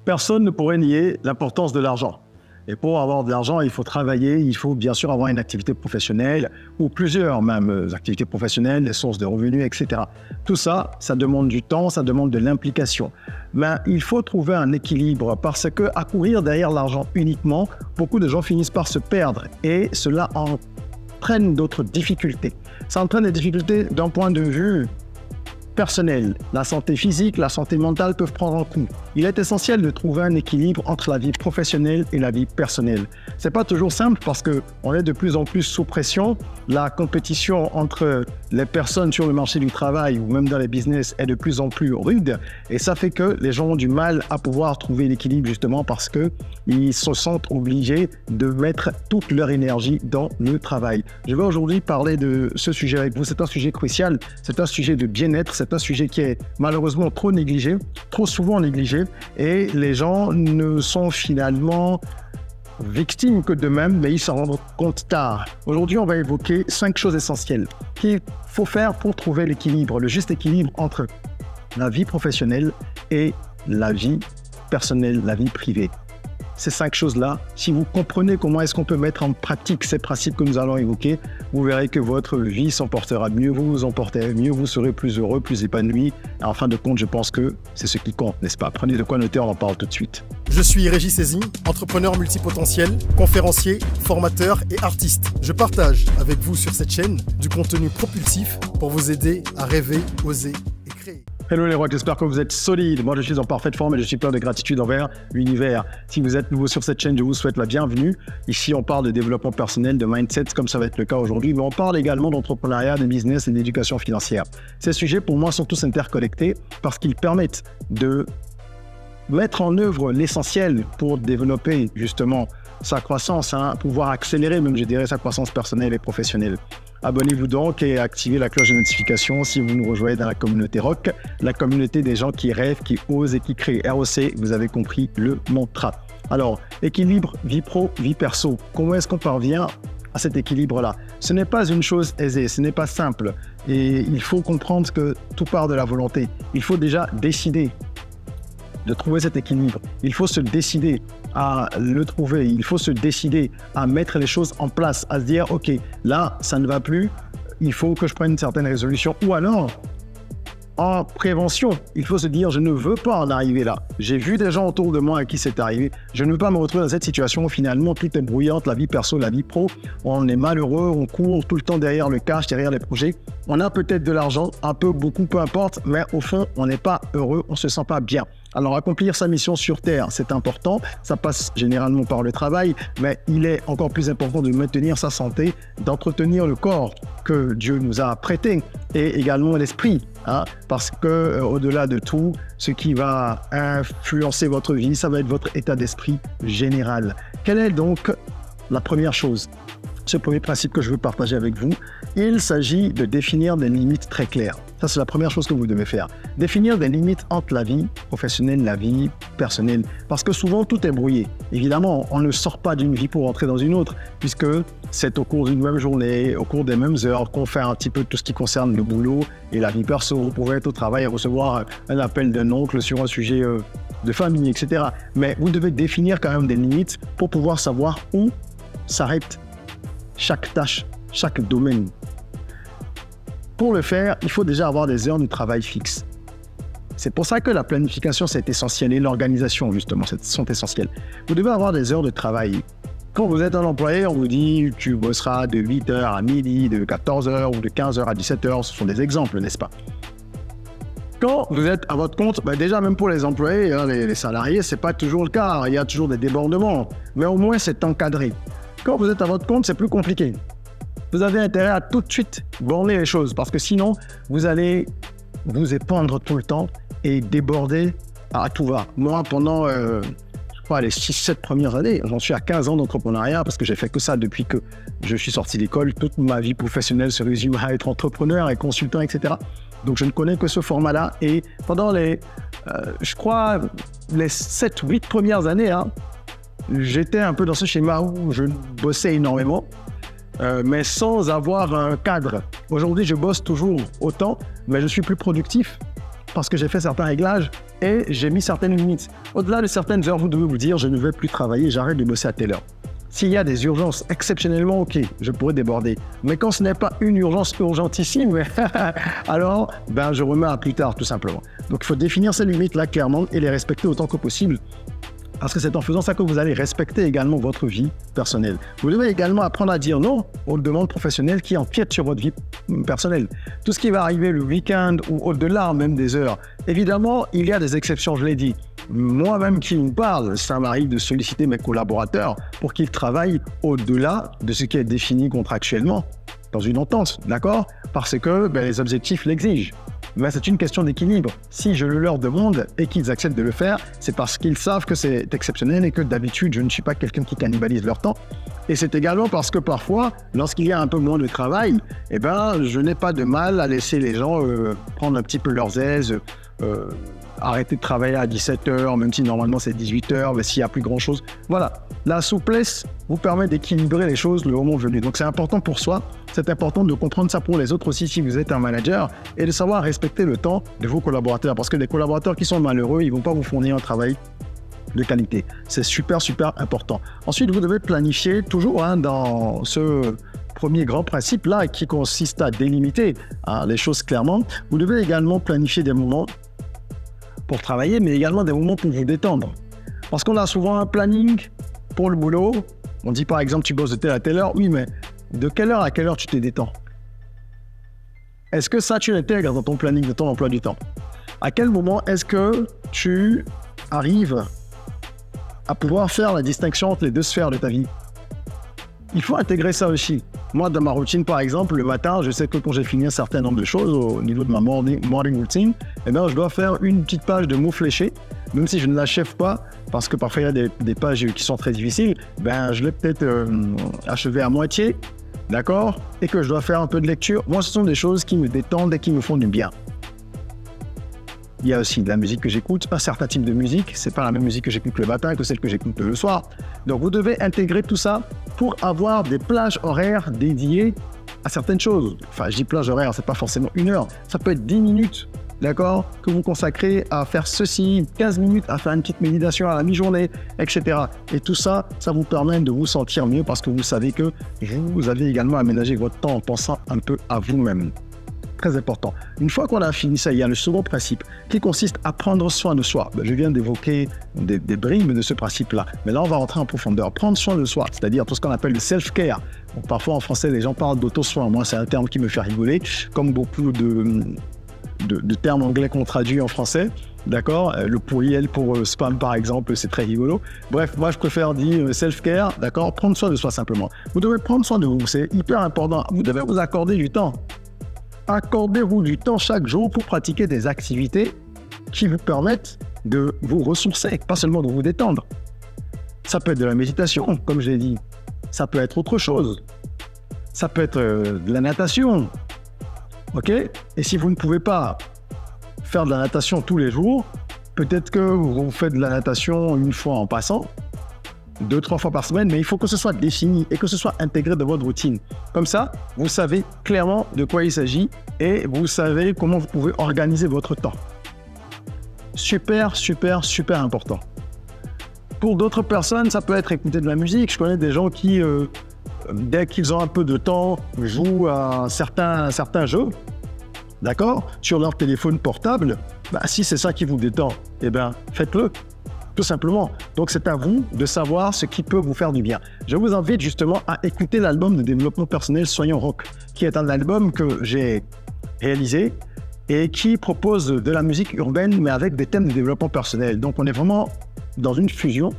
Personne ne pourrait nier l'importance de l'argent. Et pour avoir de l'argent, il faut travailler, il faut bien sûr avoir une activité professionnelle ou plusieurs même activités professionnelles, des sources de revenus, etc. Tout ça, ça demande du temps, ça demande de l'implication. Mais il faut trouver un équilibre parce qu'à courir derrière l'argent uniquement, beaucoup de gens finissent par se perdre et cela entraîne d'autres difficultés. Ça entraîne des difficultés d'un point de vue personnel. La santé physique, la santé mentale peuvent prendre un coup. Il est essentiel de trouver un équilibre entre la vie professionnelle et la vie personnelle. C'est pas toujours simple parce qu'on est de plus en plus sous pression. La compétition entre les personnes sur le marché du travail ou même dans les business est de plus en plus rude et ça fait que les gens ont du mal à pouvoir trouver l'équilibre justement parce qu'ils se sentent obligés de mettre toute leur énergie dans le travail. Je vais aujourd'hui parler de ce sujet avec vous. C'est un sujet crucial, c'est un sujet de bien-être, c'est un sujet qui est malheureusement trop négligé, trop souvent négligé et les gens ne sont finalement victimes que d'eux-mêmes, mais ils s'en rendent compte tard. Aujourd'hui, on va évoquer 5 choses essentielles qu'il faut faire pour trouver l'équilibre, le juste équilibre entre la vie professionnelle et la vie personnelle, la vie privée. Ces 5 choses-là, si vous comprenez comment est-ce qu'on peut mettre en pratique ces principes que nous allons évoquer, vous verrez que votre vie s'emportera mieux, vous vous emporterez mieux, vous serez plus heureux, plus épanoui. Et en fin de compte, je pense que c'est ce qui compte, n'est-ce pas? Prenez de quoi noter, on en parle tout de suite. Je suis Régis Saizy, entrepreneur multipotentiel, conférencier, formateur et artiste. Je partage avec vous sur cette chaîne du contenu propulsif pour vous aider à rêver, oser et créer. Hello les rois, j'espère que vous êtes solides. Moi, je suis en parfaite forme et je suis plein de gratitude envers l'univers. Si vous êtes nouveau sur cette chaîne, je vous souhaite la bienvenue. Ici, on parle de développement personnel, de mindset, comme ça va être le cas aujourd'hui, mais on parle également d'entrepreneuriat, de business et d'éducation financière. Ces sujets, pour moi, sont tous interconnectés parce qu'ils permettent de mettre en œuvre l'essentiel pour développer justement sa croissance, pouvoir accélérer même, je dirais, sa croissance personnelle et professionnelle. Abonnez-vous donc et activez la cloche de notification si vous nous rejoignez dans la communauté ROC, la communauté des gens qui rêvent, qui osent et qui créent. ROC, vous avez compris le mantra. Alors, équilibre vie pro, vie perso. Comment est-ce qu'on parvient à cet équilibre-là? Ce n'est pas une chose aisée, ce n'est pas simple. Et il faut comprendre que tout part de la volonté. Il faut déjà décider de trouver cet équilibre. Il faut se décider à le trouver. Il faut se décider à mettre les choses en place, à se dire, OK, là, ça ne va plus. Il faut que je prenne une certaine résolution. Ou alors, en prévention, il faut se dire, je ne veux pas en arriver là. J'ai vu des gens autour de moi à qui c'est arrivé. Je ne veux pas me retrouver dans cette situation où finalement tout est bruyante, la vie perso, la vie pro. On est malheureux, on court tout le temps derrière le cash, derrière les projets. On a peut-être de l'argent, un peu, beaucoup, peu importe, mais au fond, on n'est pas heureux, on ne se sent pas bien. Alors, accomplir sa mission sur Terre, c'est important. Ça passe généralement par le travail, mais il est encore plus important de maintenir sa santé, d'entretenir le corps que Dieu nous a prêté et également l'esprit. Parce que au-delà de tout, ce qui va influencer votre vie, ça va être votre état d'esprit général. Quelle est donc la première chose? Ce premier principe que je veux partager avec vous, il s'agit de définir des limites très claires. Ça, c'est la première chose que vous devez faire. Définir des limites entre la vie professionnelle et la vie personnelle. Parce que souvent, tout est brouillé. Évidemment, on ne sort pas d'une vie pour entrer dans une autre, puisque c'est au cours d'une même journée, au cours des mêmes heures, qu'on fait un petit peu tout ce qui concerne le boulot et la vie perso. Vous pouvez être au travail et recevoir un appel d'un oncle sur un sujet de famille, etc. Mais vous devez définir quand même des limites pour pouvoir savoir où s'arrête chaque tâche, chaque domaine. Pour le faire, il faut déjà avoir des heures de travail fixes. C'est pour ça que la planification, c'est essentiel et l'organisation, justement, sont essentielles. Vous devez avoir des heures de travail. Quand vous êtes un employé, on vous dit tu bosseras de 8h à midi, de 14h ou de 15h à 17h. Ce sont des exemples, n'est-ce pas? Quand vous êtes à votre compte, déjà même pour les employés, les salariés, ce n'est pas toujours le cas. Il y a toujours des débordements, mais au moins c'est encadré. Quand vous êtes à votre compte, c'est plus compliqué. Vous avez intérêt à tout de suite borner les choses parce que sinon, vous allez vous épandre tout le temps et déborder à tout va. Moi, pendant je crois, les 6-7 premières années, j'en suis à 15 ans d'entrepreneuriat parce que j'ai fait que ça depuis que je suis sorti d'école. Toute ma vie professionnelle se résume à être entrepreneur et consultant, etc. Donc, je ne connais que ce format-là. Et pendant les 7-8 premières années, j'étais un peu dans ce schéma où je bossais énormément, mais sans avoir un cadre. Aujourd'hui, je bosse toujours autant, mais je suis plus productif parce que j'ai fait certains réglages et j'ai mis certaines limites. Au-delà de certaines heures, vous devez vous dire, je ne vais plus travailler, j'arrête de bosser à telle heure. S'il y a des urgences exceptionnellement, ok, je pourrais déborder. Mais quand ce n'est pas une urgence urgentissime, alors je remets à plus tard tout simplement. Donc il faut définir ces limites-là clairement et les respecter autant que possible. Parce que c'est en faisant ça que vous allez respecter également votre vie personnelle. Vous devez également apprendre à dire non aux demandes professionnelles qui empiètent sur votre vie personnelle. Tout ce qui va arriver le week-end ou au-delà même des heures. Évidemment, il y a des exceptions, je l'ai dit. Moi-même qui me parle, ça m'arrive de solliciter mes collaborateurs pour qu'ils travaillent au-delà de ce qui est défini contractuellement dans une entente, d'accord? Parce que les objectifs l'exigent. Mais c'est une question d'équilibre. Si je le leur demande et qu'ils acceptent de le faire, c'est parce qu'ils savent que c'est exceptionnel et que d'habitude, je ne suis pas quelqu'un qui cannibalise leur temps. Et c'est également parce que parfois, lorsqu'il y a un peu moins de travail, je n'ai pas de mal à laisser les gens prendre un petit peu leurs aises, arrêter de travailler à 17h, même si normalement c'est 18h, mais s'il n'y a plus grand-chose. Voilà, la souplesse vous permet d'équilibrer les choses le moment venu. Donc c'est important pour soi, c'est important de comprendre ça pour les autres aussi si vous êtes un manager et de savoir respecter le temps de vos collaborateurs. Parce que des collaborateurs qui sont malheureux, ils ne vont pas vous fournir un travail de qualité. C'est super, super important. Ensuite, vous devez planifier toujours dans ce premier grand principe-là qui consiste à délimiter les choses clairement. Vous devez également planifier des moments pour travailler, mais également des moments pour vous détendre. Parce qu'on a souvent un planning pour le boulot. On dit par exemple, tu bosses de telle à telle heure. Oui, mais de quelle heure à quelle heure tu te détends? Est-ce que ça, tu l'intègres dans ton planning de ton emploi du temps? À quel moment est-ce que tu arrives à pouvoir faire la distinction entre les deux sphères de ta vie? Il faut intégrer ça aussi. Moi, dans ma routine, par exemple, le matin, je sais que quand j'ai fini un certain nombre de choses au niveau de ma morning routine, je dois faire une petite page de mots fléchés, même si je ne l'achève pas, parce que parfois il y a des pages qui sont très difficiles, je l'ai peut-être achevé à moitié, d'accord? Et que je dois faire un peu de lecture. Moi, ce sont des choses qui me détendent et qui me font du bien. Il y a aussi de la musique que j'écoute, un certain type de musique. C'est pas la même musique que j'écoute le matin que celle que j'écoute le soir. Donc, vous devez intégrer tout ça pour avoir des plages horaires dédiées à certaines choses. Enfin, je dis plage horaire, c'est pas forcément 1 heure. Ça peut être 10 minutes, d'accord, que vous consacrez à faire ceci, 15 minutes à faire une petite méditation à la mi-journée, etc. Et tout ça, ça vous permet de vous sentir mieux parce que vous savez que vous avez également aménagé votre temps en pensant un peu à vous-même. Très important. Une fois qu'on a fini ça, il y a le second principe qui consiste à prendre soin de soi. Je viens d'évoquer des bribes de ce principe-là, mais là on va rentrer en profondeur. Prendre soin de soi, c'est-à-dire tout ce qu'on appelle le self-care. Donc, parfois en français les gens parlent d'auto-soin. Moi c'est un terme qui me fait rigoler, comme beaucoup de termes anglais qu'on traduit en français. D'accord, le pourriel pour spam par exemple, c'est très rigolo. Bref, moi je préfère dire self-care, d'accord, prendre soin de soi simplement. Vous devez prendre soin de vous, c'est hyper important. Vous devez vous accorder du temps. Accordez-vous du temps chaque jour pour pratiquer des activités qui vous permettent de vous ressourcer, pas seulement de vous détendre. Ça peut être de la méditation, comme je l'ai dit. Ça peut être autre chose. Ça peut être de la natation. Ok? Et si vous ne pouvez pas faire de la natation tous les jours, peut-être que vous faites de la natation une fois en passant, 2-3 fois par semaine, mais il faut que ce soit défini et que ce soit intégré dans votre routine. Comme ça, vous savez clairement de quoi il s'agit et vous savez comment vous pouvez organiser votre temps. Super, super, super important. Pour d'autres personnes, ça peut être écouter de la musique. Je connais des gens qui, dès qu'ils ont un peu de temps, jouent à certains jeux, d'accord, sur leur téléphone portable. Si c'est ça qui vous détend, faites-le. Tout simplement. Donc, c'est à vous de savoir ce qui peut vous faire du bien. Je vous invite justement à écouter l'album de développement personnel Soyons Rock, qui est un album que j'ai réalisé et qui propose de la musique urbaine, mais avec des thèmes de développement personnel. Donc, on est vraiment dans une fusion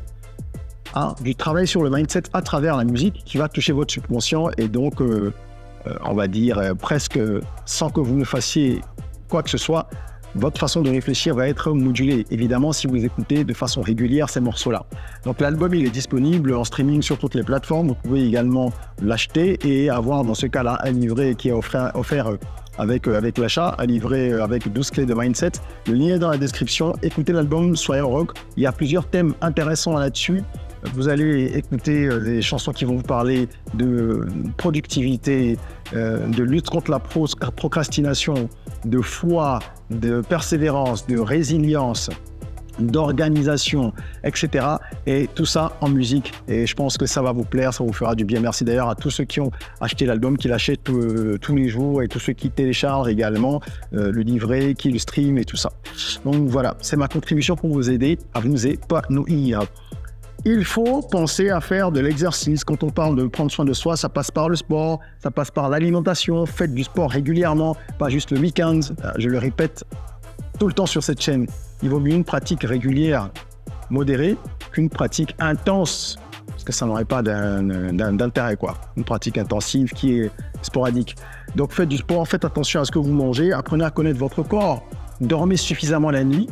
du travail sur le mindset à travers la musique qui va toucher votre subconscient et donc, on va dire, presque sans que vous ne fassiez quoi que ce soit, votre façon de réfléchir va être modulée, évidemment, si vous écoutez de façon régulière ces morceaux-là. Donc l'album, il est disponible en streaming sur toutes les plateformes. Vous pouvez également l'acheter et avoir dans ce cas-là un livret qui est offert avec l'achat, un livret avec 12 clés de mindset. Le lien est dans la description. Écoutez l'album Soyons Rock. Il y a plusieurs thèmes intéressants là-dessus. Vous allez écouter des chansons qui vont vous parler de productivité, de lutte contre la procrastination, de foi, de persévérance, de résilience, d'organisation, etc. Et tout ça en musique. Et je pense que ça va vous plaire, ça vous fera du bien. Merci d'ailleurs à tous ceux qui ont acheté l'album, qui l'achètent tous les jours, et tous ceux qui téléchargent également le livret, qui le stream et tout ça. Donc voilà, c'est ma contribution pour vous aider à vous épanouir. Il faut penser à faire de l'exercice. Quand on parle de prendre soin de soi, ça passe par le sport, ça passe par l'alimentation. Faites du sport régulièrement, pas juste le week-end. Je le répète tout le temps sur cette chaîne. Il vaut mieux une pratique régulière, modérée, qu'une pratique intense, parce que ça n'aurait pas d'intérêt, quoi. Une pratique intensive qui est sporadique. Donc faites du sport, faites attention à ce que vous mangez, apprenez à connaître votre corps, dormez suffisamment la nuit.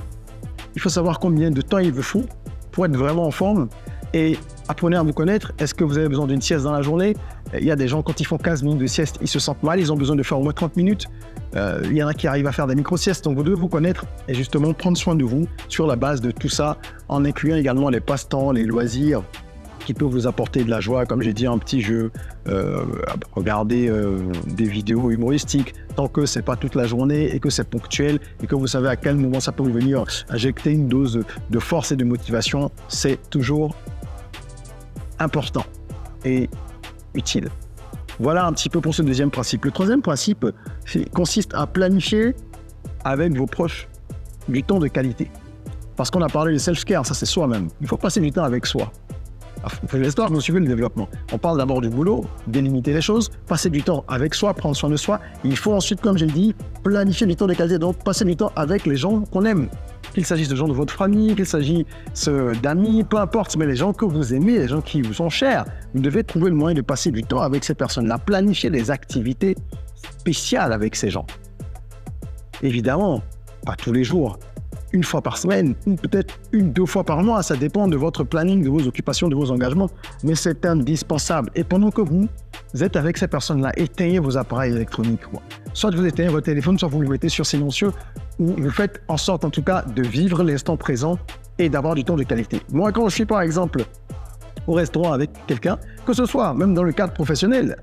Il faut savoir combien de temps il vous faut pour être vraiment en forme, et apprenez à vous connaître. Est-ce que vous avez besoin d'une sieste dans la journée? Il y a des gens, quand ils font 15 minutes de sieste, ils se sentent mal, ils ont besoin de faire au moins 30 minutes. Il y en a qui arrivent à faire des micro-siestes, donc vous devez vous connaître et justement prendre soin de vous sur la base de tout ça, en incluant également les passe-temps, les loisirs qui peuvent vous apporter de la joie, comme j'ai dit, un petit jeu, regarder des vidéos humoristiques, tant que c'est pas toute la journée et que c'est ponctuel et que vous savez à quel moment ça peut vous venir injecter une dose de force et de motivation, c'est toujours important et utile. Voilà un petit peu pour ce deuxième principe. Le troisième principe consiste à planifier avec vos proches du temps de qualité. Parce qu'on a parlé de self-care, ça c'est soi-même. Il faut passer du temps avec soi. L'histoire, vous suivez le développement. On parle d'abord du boulot, délimiter les choses, passer du temps avec soi, prendre soin de soi. Il faut ensuite, comme j'ai dit, planifier du temps de qualité, donc passer du temps avec les gens qu'on aime. Qu'il s'agisse de gens de votre famille, qu'il s'agisse d'amis, peu importe, mais les gens que vous aimez, les gens qui vous sont chers, vous devez trouver le moyen de passer du temps avec ces personnes-là, planifier des activités spéciales avec ces gens. Évidemment, pas tous les jours, une fois par semaine, ou peut-être une, 2 fois par mois, ça dépend de votre planning, de vos occupations, de vos engagements, mais c'est indispensable. Et pendant que vous êtes avec ces personnes-là, éteignez vos appareils électroniques. Soit vous éteignez votre téléphone, soit vous le mettez sur silencieux, ou vous faites en sorte en tout cas de vivre l'instant présent et d'avoir du temps de qualité. Moi, quand je suis par exemple au restaurant avec quelqu'un, que ce soit même dans le cadre professionnel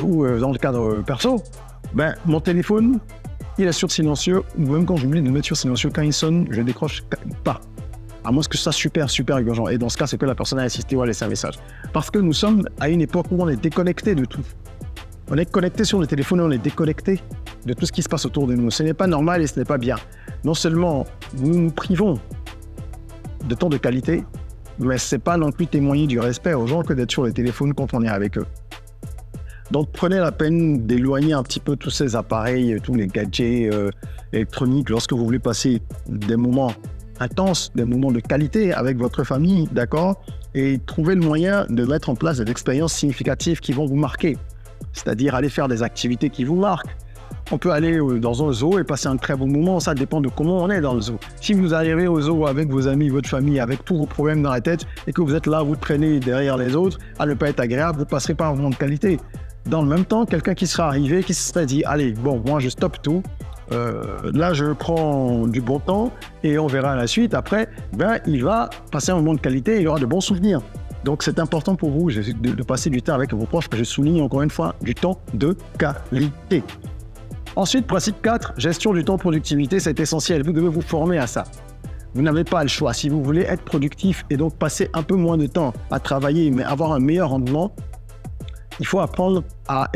ou dans le cadre perso, mon téléphone, il est sur silencieux, ou même quand j'oublie de le mettre sur silencieux, quand il sonne, je ne décroche pas. À moins que ce soit super urgent. Et dans ce cas, c'est que la personne a insisté ou a laissé un message. Parce que nous sommes à une époque où on est déconnecté de tout. On est connecté sur le téléphone et on est déconnecté de tout ce qui se passe autour de nous. Ce n'est pas normal et ce n'est pas bien. Non seulement nous nous privons de temps de qualité, mais ce n'est pas non plus témoigner du respect aux gens que d'être sur le téléphone quand on est avec eux. Donc prenez la peine d'éloigner un petit peu tous ces appareils, tous les gadgets électroniques lorsque vous voulez passer des moments intenses, des moments de qualité avec votre famille, d'accord? Et trouver le moyen de mettre en place des expériences significatives qui vont vous marquer. C'est-à-dire aller faire des activités qui vous marquent. On peut aller dans un zoo et passer un très bon moment, ça dépend de comment on est dans le zoo. Si vous arrivez au zoo avec vos amis, votre famille, avec tous vos problèmes dans la tête et que vous êtes là, vous traînez derrière les autres, à ne pas être agréable, vous ne passerez pas un moment de qualité. Dans le même temps, quelqu'un qui sera arrivé, qui se serait dit « Allez, bon, moi je stoppe tout, là je prends du bon temps et on verra la suite. » Après, il va passer un moment de qualité et il y aura de bons souvenirs. Donc c'est important pour vous de passer du temps avec vos proches, je souligne encore une fois, du temps de qualité. Ensuite, principe 4, gestion du temps, productivité, c'est essentiel. Vous devez vous former à ça. Vous n'avez pas le choix. Si vous voulez être productif et donc passer un peu moins de temps à travailler, mais avoir un meilleur rendement, il faut apprendre à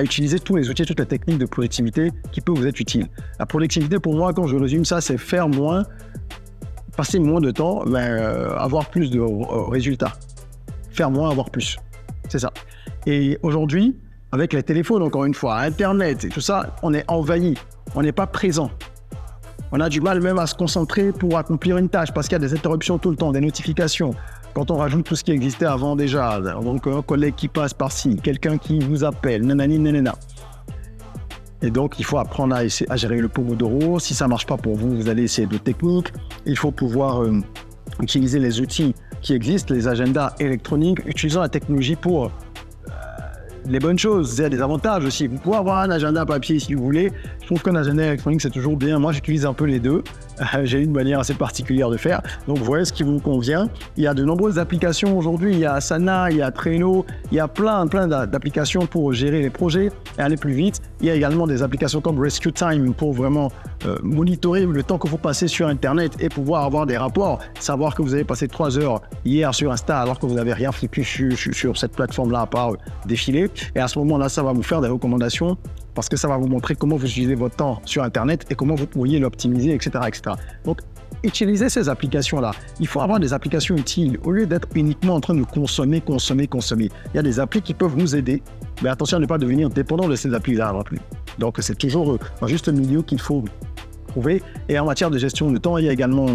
utiliser tous les outils, toutes les techniques de productivité qui peuvent vous être utiles. La productivité, pour moi, quand je résume ça, c'est faire moins, passer moins de temps, mais avoir plus de résultats. Faire moins, avoir plus. C'est ça. Et aujourd'hui, avec les téléphones, encore une fois, Internet et tout ça, on est envahi. On n'est pas présent. On a du mal même à se concentrer pour accomplir une tâche parce qu'il y a des interruptions tout le temps, des notifications. Quand on rajoute tout ce qui existait avant déjà, donc un collègue qui passe par-ci, quelqu'un qui vous appelle, nanani, nanana. Et donc, il faut apprendre à gérer le Pomodoro. Si ça ne marche pas pour vous, vous allez essayer d'autres techniques. Il faut pouvoir utiliser les outils qui existent, les agendas électroniques, utilisant la technologie pour les bonnes choses. Il y a des avantages aussi. Vous pouvez avoir un agenda papier si vous voulez. Je trouve qu'un agenda électronique, c'est toujours bien. Moi, j'utilise un peu les deux. J'ai une manière assez particulière de faire. Donc, vous voyez ce qui vous convient. Il y a de nombreuses applications aujourd'hui. Il y a Asana, il y a Trello, il y a plein d'applications pour gérer les projets et aller plus vite. Il y a également des applications comme Rescue Time pour vraiment monitorer le temps que vous passez sur Internet et pouvoir avoir des rapports. Savoir que vous avez passé 3 heures hier sur Insta alors que vous n'avez rien foutu sur cette plateforme-là à part défiler. Et à ce moment-là, ça va vous faire des recommandations parce que ça va vous montrer comment vous utilisez votre temps sur Internet et comment vous pourriez l'optimiser, etc., etc. Donc, utilisez ces applications-là. Il faut avoir des applications utiles au lieu d'être uniquement en train de consommer. Il y a des applis qui peuvent nous aider, mais attention à ne pas devenir dépendant de ces applis-là non plus. Donc, c'est toujours un juste milieu qu'il faut trouver. Et en matière de gestion de temps, il y a également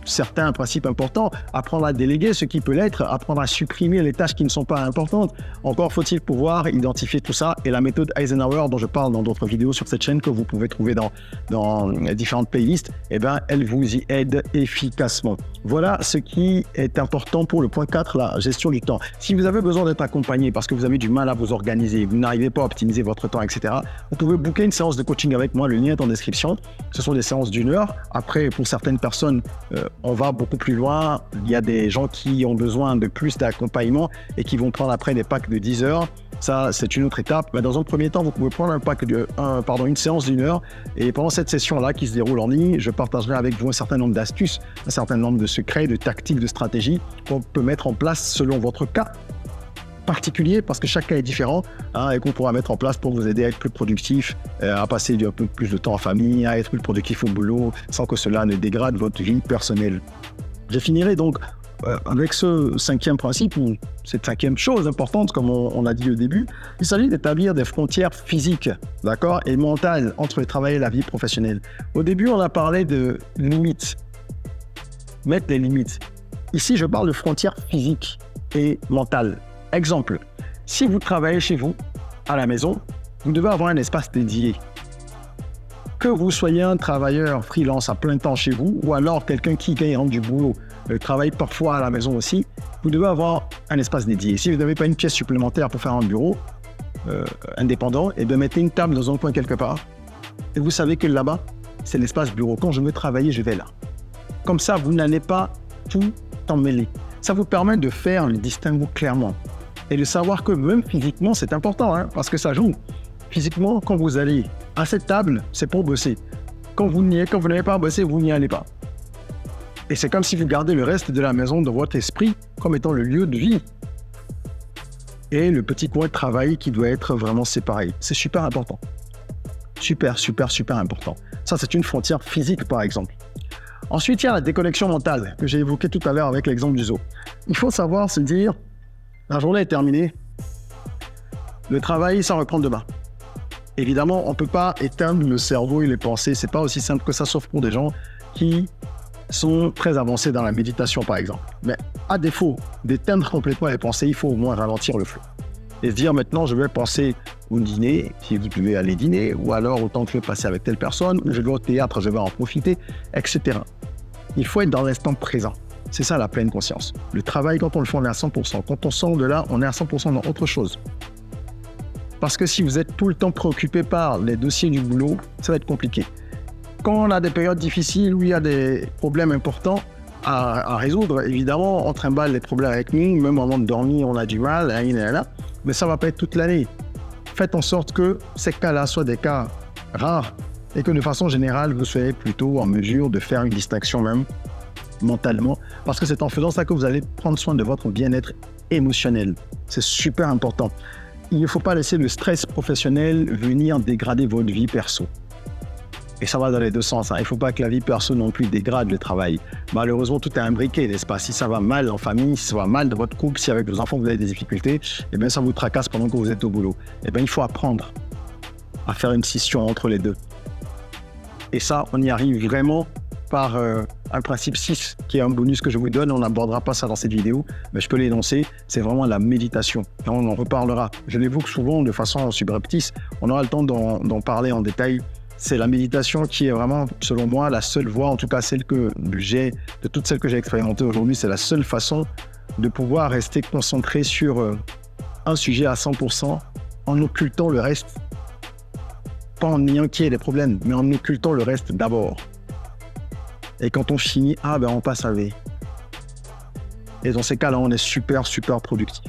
certains principes importants, apprendre à déléguer ce qui peut l'être, apprendre à supprimer les tâches qui ne sont pas importantes. Encore faut-il pouvoir identifier tout ça et la méthode Eisenhower dont je parle dans d'autres vidéos sur cette chaîne que vous pouvez trouver dans différentes playlists, eh ben, elle vous y aide efficacement. Voilà ce qui est important pour le point 4, la gestion du temps. Si vous avez besoin d'être accompagné parce que vous avez du mal à vous organiser, vous n'arrivez pas à optimiser votre temps, etc., vous pouvez booker une séance de coaching avec moi, le lien est en description. Ce sont des séances d'1 heure. Après, pour certaines personnes, on va beaucoup plus loin. Il y a des gens qui ont besoin de plus d'accompagnement et qui vont prendre après des packs de 10 heures. Ça, c'est une autre étape. Mais dans un premier temps, vous pouvez prendre une séance d'1 heure. Et pendant cette session-là qui se déroule en ligne, je partagerai avec vous un certain nombre d'astuces, un certain nombre de secrets, de tactiques, de stratégies qu'on peut mettre en place selon votre cas particulier, parce que chaque cas est différent, et qu'on pourra mettre en place pour vous aider à être plus productif, à passer un peu plus de temps en famille, à être plus productif au boulot, sans que cela ne dégrade votre vie personnelle. Je finirai donc avec ce 5e principe, ou cette 5e chose importante, comme on l'a dit au début. Il s'agit d'établir des frontières physiques, d'accord, et mentales entre le travail et la vie professionnelle. Au début, on a parlé de limites, mettre des limites. Ici, je parle de frontières physiques et mentales. Exemple, si vous travaillez chez vous, à la maison, vous devez avoir un espace dédié. Que vous soyez un travailleur freelance à plein temps chez vous, ou alors quelqu'un qui gagne du boulot, travaille parfois à la maison aussi, vous devez avoir un espace dédié. Si vous n'avez pas une pièce supplémentaire pour faire un bureau indépendant, et bien mettez une table dans un coin quelque part. Et vous savez que là-bas, c'est l'espace bureau. Quand je veux travailler, je vais là. Comme ça, vous n'allez pas tout emmêler. Ça vous permet de faire le distinguo clairement. Et de savoir que même physiquement, c'est important, parce que ça joue. Physiquement, quand vous allez à cette table, c'est pour bosser. Quand vous n'avez pas à bosser, vous n'y allez pas. Et c'est comme si vous gardez le reste de la maison dans votre esprit comme étant le lieu de vie. Et le petit coin de travail qui doit être vraiment séparé. C'est super important. Super important. Ça, c'est une frontière physique, par exemple. Ensuite, il y a la déconnexion mentale que j'ai évoquée tout à l'heure avec l'exemple du zoo. Il faut savoir se dire, la journée est terminée, le travail, ça reprend demain. Évidemment, on ne peut pas éteindre le cerveau et les pensées. C'est pas aussi simple que ça, sauf pour des gens qui sont très avancés dans la méditation, par exemple. Mais à défaut d'éteindre complètement les pensées, il faut au moins ralentir le flot. Et se dire maintenant, je vais penser au dîner, si vous devez aller dîner, ou alors autant que je vais passer avec telle personne, ou je vais au théâtre, je vais en profiter, etc. Il faut être dans l'instant présent. C'est ça la pleine conscience. Le travail, quand on le fait, on est à 100%. Quand on sort de là, on est à 100% dans autre chose. Parce que si vous êtes tout le temps préoccupé par les dossiers du boulot, ça va être compliqué. Quand on a des périodes difficiles où il y a des problèmes importants à résoudre, évidemment, on trimballe les problèmes avec nous, même avant de dormir, on a du mal, mais ça ne va pas être toute l'année. Faites en sorte que ces cas-là soient des cas rares et que de façon générale, vous soyez plutôt en mesure de faire une distinction même mentalement, parce que c'est en faisant ça que vous allez prendre soin de votre bien-être émotionnel. C'est super important. Il ne faut pas laisser le stress professionnel venir dégrader votre vie perso. Et ça va dans les deux sens. Il ne faut pas que la vie perso non plus dégrade le travail. Malheureusement, tout est imbriqué, n'est-ce pas? Si ça va mal en famille, si ça va mal dans votre couple, si avec vos enfants vous avez des difficultés, eh bien ça vous tracasse pendant que vous êtes au boulot. Eh bien il faut apprendre à faire une scission entre les deux. Et ça, on y arrive vraiment par un principe 6, qui est un bonus que je vous donne. On n'abordera pas ça dans cette vidéo, mais je peux l'énoncer. C'est vraiment la méditation. Et on en reparlera. Je l'évoque souvent de façon subreptice. On aura le temps d'en parler en détail. C'est la méditation qui est vraiment, selon moi, la seule voie, en tout cas celle que j'ai, de toutes celles que j'ai expérimentées aujourd'hui, c'est la seule façon de pouvoir rester concentré sur un sujet à 100% en occultant le reste. Pas en ayant qu'il y ait des problèmes, mais en occultant le reste d'abord. Et quand on finit A, ben on passe à V. Et dans ces cas-là, on est super productif.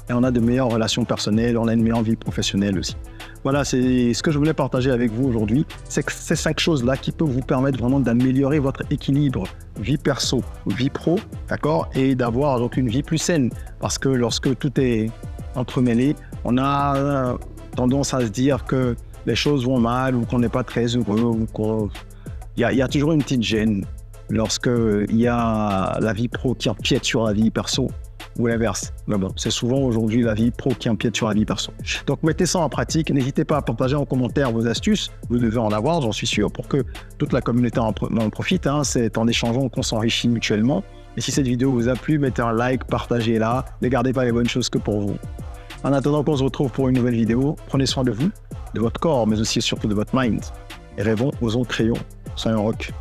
Et on a de meilleures relations personnelles, on a une meilleure vie professionnelle aussi. Voilà, c'est ce que je voulais partager avec vous aujourd'hui. C'est que ces 5 choses-là qui peuvent vous permettre vraiment d'améliorer votre équilibre vie perso, vie pro, d'accord? Et d'avoir donc une vie plus saine. Parce que lorsque tout est entremêlé, on a tendance à se dire que les choses vont mal ou qu'on n'est pas très heureux. Ou il y a toujours une petite gêne lorsqu'il y a la vie pro qui empiète sur la vie perso. Ou l'inverse. Mais bon, c'est souvent aujourd'hui la vie pro qui empiète sur la vie perso. Donc mettez ça en pratique. N'hésitez pas à partager en commentaire vos astuces. Vous devez en avoir, j'en suis sûr, pour que toute la communauté en profite. Hein. C'est en échangeant qu'on s'enrichit mutuellement. Et si cette vidéo vous a plu, mettez un like, partagez-la. Ne gardez pas les bonnes choses que pour vous. En attendant qu'on se retrouve pour une nouvelle vidéo, prenez soin de vous, de votre corps, mais aussi et surtout de votre mind. Et rêvons, osons, créons. Soyons rock.